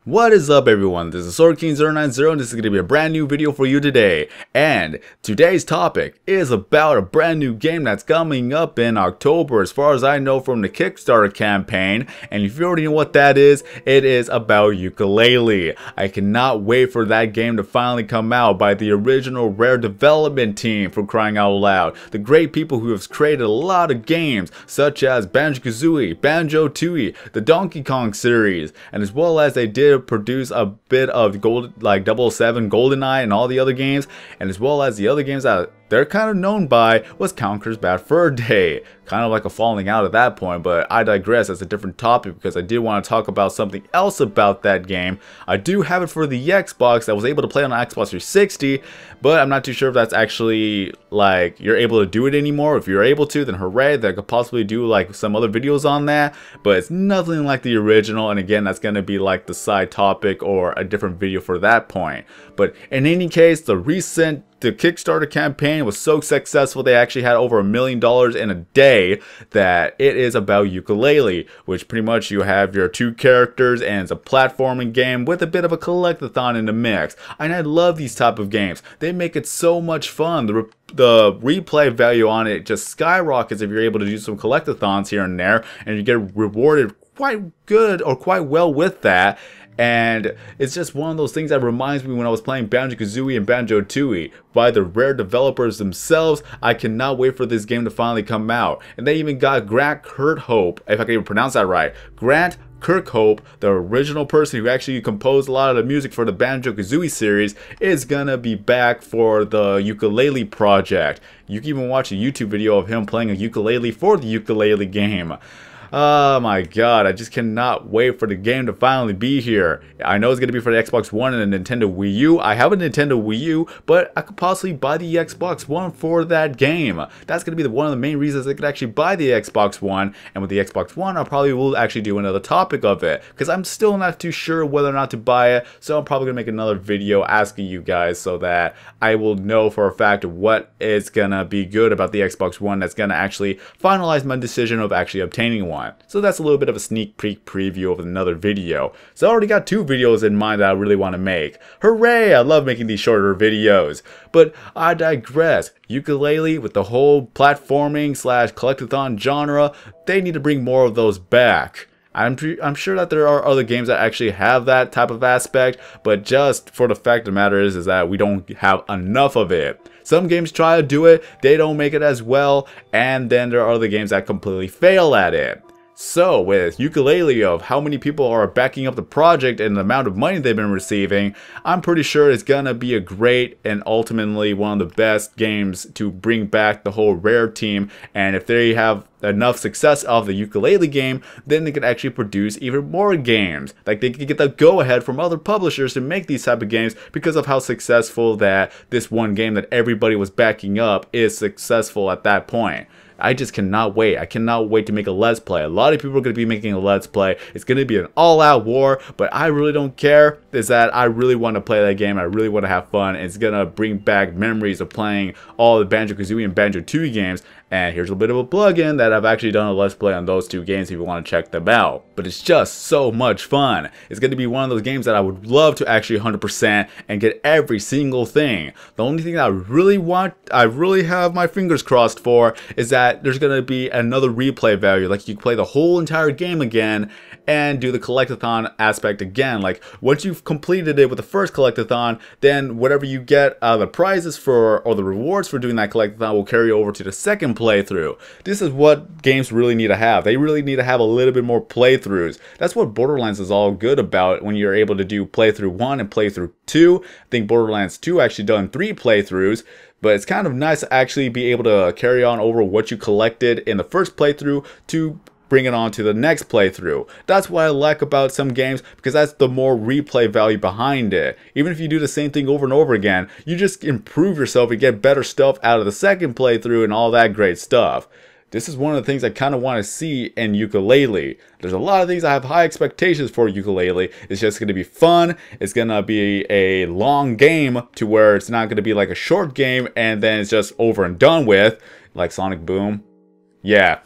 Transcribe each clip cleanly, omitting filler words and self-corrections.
What is up, everyone? This is SwordKing090 and this is going to be a brand new video for you today. And today's topic is about a brand new game that's coming up in October, as far as I know from the Kickstarter campaign. And if you already know what that is, it is about Yooka-Laylee. I cannot wait for that game to finally come out by the original Rare development team, for crying out loud. The great people who have created a lot of games such as Banjo-Kazooie, Banjo-Tooie, the Donkey Kong series, and as well as they did produce a bit of like 007 GoldenEye and all the other games, and as well as the other games that they're kind of known by was Conker's Bad Fur Day. Kind of like a falling out at that point, but I digress. That's a different topic because I did want to talk about something else about that game. I do have it for the Xbox. I was able to play on the Xbox 360, but I'm not too sure if that's actually like you're able to do it anymore. If you're able to, then hooray, that I could possibly do like some other videos on that, but it's nothing like the original. And again, that's going to be like the side topic or a different video for that point. But in any case, the Kickstarter campaign was so successful, they actually had over $1 million in a day, that it is about Yooka-Laylee, which pretty much you have your two characters and it's a platforming game with a bit of a collectathon in the mix. And I love these type of games. They make it so much fun. The replay value on it just skyrockets if you're able to do some collectathons here and there, and you get rewarded quite good or quite well with that. And it's just one of those things that reminds me when I was playing Banjo-Kazooie and Banjo-Tooie by the Rare developers themselves. I cannot wait for this game to finally come out. And they even got Grant Kirkhope, if I can even pronounce that right. Grant Kirkhope, the original person who actually composed a lot of the music for the Banjo-Kazooie series, is gonna be back for the Yooka-Laylee project. You can even watch a YouTube video of him playing a ukulele for the Yooka-Laylee game. Oh my god, I just cannot wait for the game to finally be here. I know it's going to be for the Xbox One and the Nintendo Wii U. I have a Nintendo Wii U, but I could possibly buy the Xbox One for that game. That's going to be one of the main reasons I could actually buy the Xbox One. And with the Xbox One, I probably will actually do another topic of it, because I'm still not too sure whether or not to buy it. So I'm probably going to make another video asking you guys so that I will know for a fact what is going to be good about the Xbox One that's going to actually finalize my decision of actually obtaining one. So that's a little bit of a sneak peek preview of another video. So I already got two videos in mind that I really want to make. Hooray! I love making these shorter videos. But I digress. Yooka-Laylee, with the whole platforming / collectathon genre, they need to bring more of those back. I'm sure that there are other games that actually have that type of aspect, but just for the fact of the matter is that we don't have enough of it. Some games try to do it, they don't make it as well, and then there are other games that completely fail at it. So with Yooka-Laylee, of how many people are backing up the project and the amount of money they've been receiving, I'm pretty sure it's gonna be a great and ultimately one of the best games to bring back the whole Rare team. And if they have enough success of the Yooka-Laylee game, then they could actually produce even more games. Like they could get the go-ahead from other publishers to make these type of games because of how successful that this one game that everybody was backing up is successful at that point. I just cannot wait. I cannot wait to make a Let's Play. A lot of people are going to be making a Let's Play. It's going to be an all-out war, but I really don't care. Is that I really want to play that game. I really want to have fun. It's going to bring back memories of playing all the Banjo-Kazooie and Banjo-Tooie games. And here's a bit of a plug-in that I've actually done a Let's Play on those two games if you want to check them out. But it's just so much fun. It's going to be one of those games that I would love to actually 100% and get every single thing. The only thing that I really have my fingers crossed for, is that there's going to be another replay value. Like you can play the whole entire game again and do the collectathon aspect again. Like once you've completed it with the first collectathon, then whatever you get the prizes for or the rewards for doing that collectathon will carry over to the second playthrough. This is what games really need to have. They really need to have a little bit more playthroughs. That's what Borderlands is all good about, when you're able to do playthrough 1 and playthrough 2. I think Borderlands 2 actually done 3 playthroughs. But it's kind of nice to actually be able to carry on over what you collected in the first playthrough to bring it on to the next playthrough. That's what I like about some games, because that's the more replay value behind it. Even if you do the same thing over and over again, you just improve yourself and get better stuff out of the second playthrough and all that great stuff. This is one of the things I kind of want to see in Yooka-Laylee. There's a lot of things I have high expectations for Yooka-Laylee. It's just going to be fun. It's going to be a long game to where it's not going to be like a short game and then it's just over and done with, like Sonic Boom. Yeah.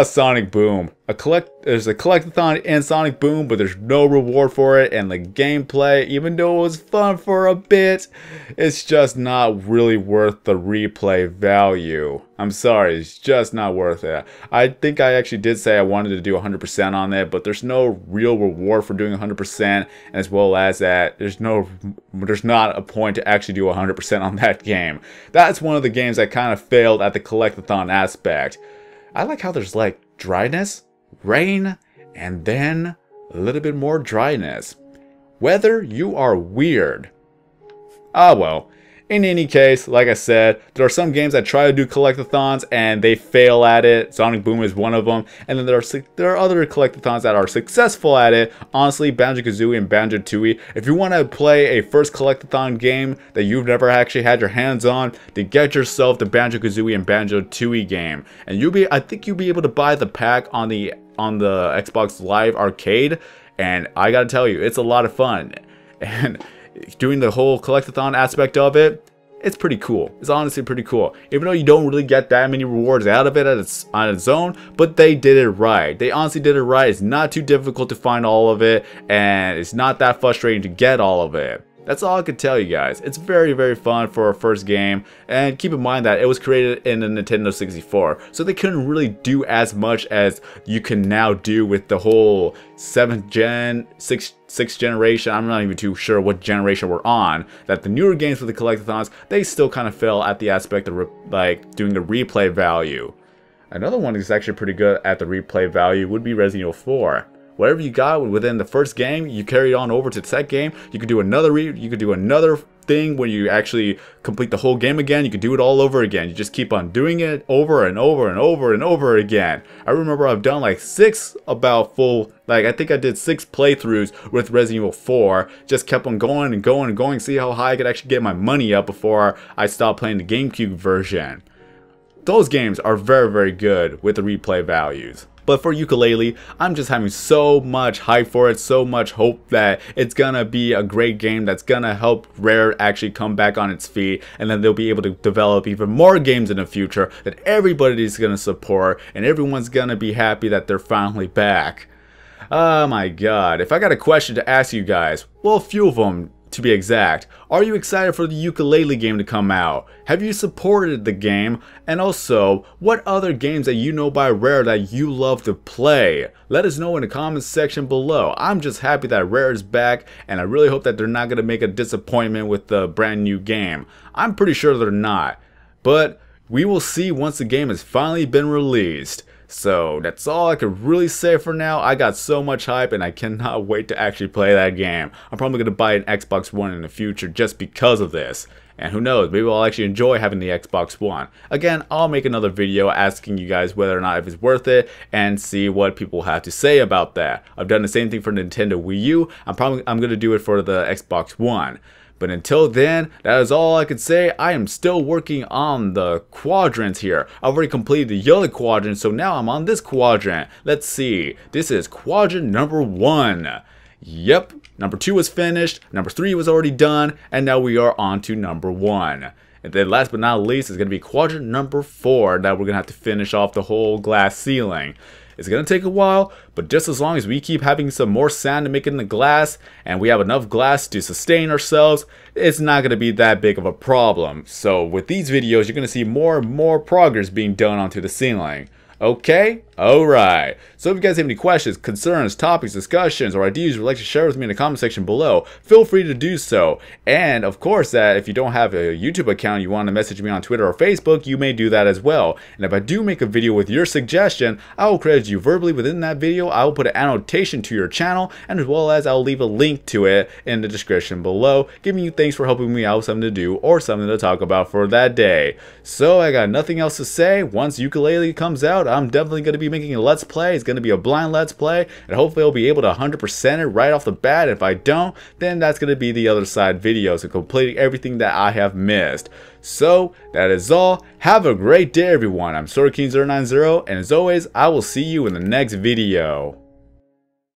Sonic Boom. There's a collectathon in Sonic Boom, but there's no reward for it, and the gameplay, even though it was fun for a bit, it's just not really worth the replay value. I'm sorry, it's just not worth it. I think I actually did say I wanted to do 100% on it, but there's no real reward for doing 100%, as well as that there's not a point to actually do 100% on that game. That's one of the games that kind of failed at the collectathon aspect. I like how there's like dryness, rain, and then a little bit more dryness. Whether you are weird. Ah well. In any case, like I said, there are some games that try to do collectathons and they fail at it. Sonic Boom is one of them. And then there are other collectathons that are successful at it. Honestly, Banjo-Kazooie and Banjo-Tooie. If you want to play a first collectathon game that you've never actually had your hands on, then get yourself the Banjo-Kazooie and Banjo-Tooie game. And I think you'll be able to buy the pack on the Xbox Live Arcade. And I gotta tell you, it's a lot of fun. And doing the whole collectathon aspect of it, it's pretty cool. It's honestly pretty cool. Even though you don't really get that many rewards out of it on its own, but they did it right. They honestly did it right. It's not too difficult to find all of it, and it's not that frustrating to get all of it. That's all I could tell you guys. It's very, very fun for a first game, and keep in mind that it was created in the Nintendo 64, so they couldn't really do as much as you can now do with the whole 7th gen, 6th generation. I'm not even too sure what generation we're on. That the newer games with the collectathons, they still kind of fail at the aspect of like doing the replay value. Another one that's actually pretty good at the replay value would be Resident Evil 4. Whatever you got within the first game, you carry on over to the second game. You could do another thing when you actually complete the whole game again. You could do it all over again. You just keep on doing it over and over and over and over again. I remember I've done like I think I did 6 playthroughs with Resident Evil 4. Just kept on going and going and going, see how high I could actually get my money up before I stopped playing the GameCube version. Those games are very, very good with the replay values. But for Yooka-Laylee, I'm just having so much hype for it, so much hope that it's gonna be a great game that's gonna help Rare actually come back on its feet, and then they'll be able to develop even more games in the future that everybody's gonna support, and everyone's gonna be happy that they're finally back. Oh my god, if I got a question to ask you guys, well, a few of them to be exact. Are you excited for the Yooka-Laylee game to come out? Have you supported the game? And also, what other games that you know by Rare that you love to play? Let us know in the comments section below. I'm just happy that Rare is back, and I really hope that they're not going to make a disappointment with the brand new game. I'm pretty sure they're not. But we will see once the game has finally been released. So that's all I could really say for now. I got so much hype and I cannot wait to actually play that game. I'm probably going to buy an Xbox One in the future just because of this. And who knows, maybe I'll actually enjoy having the Xbox One. Again, I'll make another video asking you guys whether or not if it's worth it and see what people have to say about that. I've done the same thing for Nintendo Wii U. I'm going to do it for the Xbox One. But until then, that is all I can say. I am still working on the quadrants here. I've already completed the other quadrant, so now I'm on this quadrant. Let's see. This is quadrant number 1. Yep, number 2 was finished, number 3 was already done, and now we are on to number 1. And then last but not least is going to be quadrant number 4 that we're going to have to finish off the whole glass ceiling. It's going to take a while, but just as long as we keep having some more sand to make it in the glass, and we have enough glass to sustain ourselves, it's not going to be that big of a problem. So with these videos, you're going to see more and more progress being done onto the ceiling. Okay? Alright. So if you guys have any questions, concerns, topics, discussions, or ideas you'd like to share with me in the comment section below, feel free to do so. And of course that if you don't have a YouTube account, you want to message me on Twitter or Facebook, you may do that as well. And if I do make a video with your suggestion, I will credit you verbally within that video. I will put an annotation to your channel, and as well as I'll leave a link to it in the description below, giving you thanks for helping me out with something to do or something to talk about for that day. So I got nothing else to say. Once Yooka-Laylee comes out, I'm definitely going to be making a Let's Play. It's going to be a blind Let's Play, and hopefully I'll be able to 100% it right off the bat. If I don't, then that's going to be the other side video, so completing everything that I have missed. So that is all. Have a great day, everyone. I'm SwordKing090, and as always, I will see you in the next video.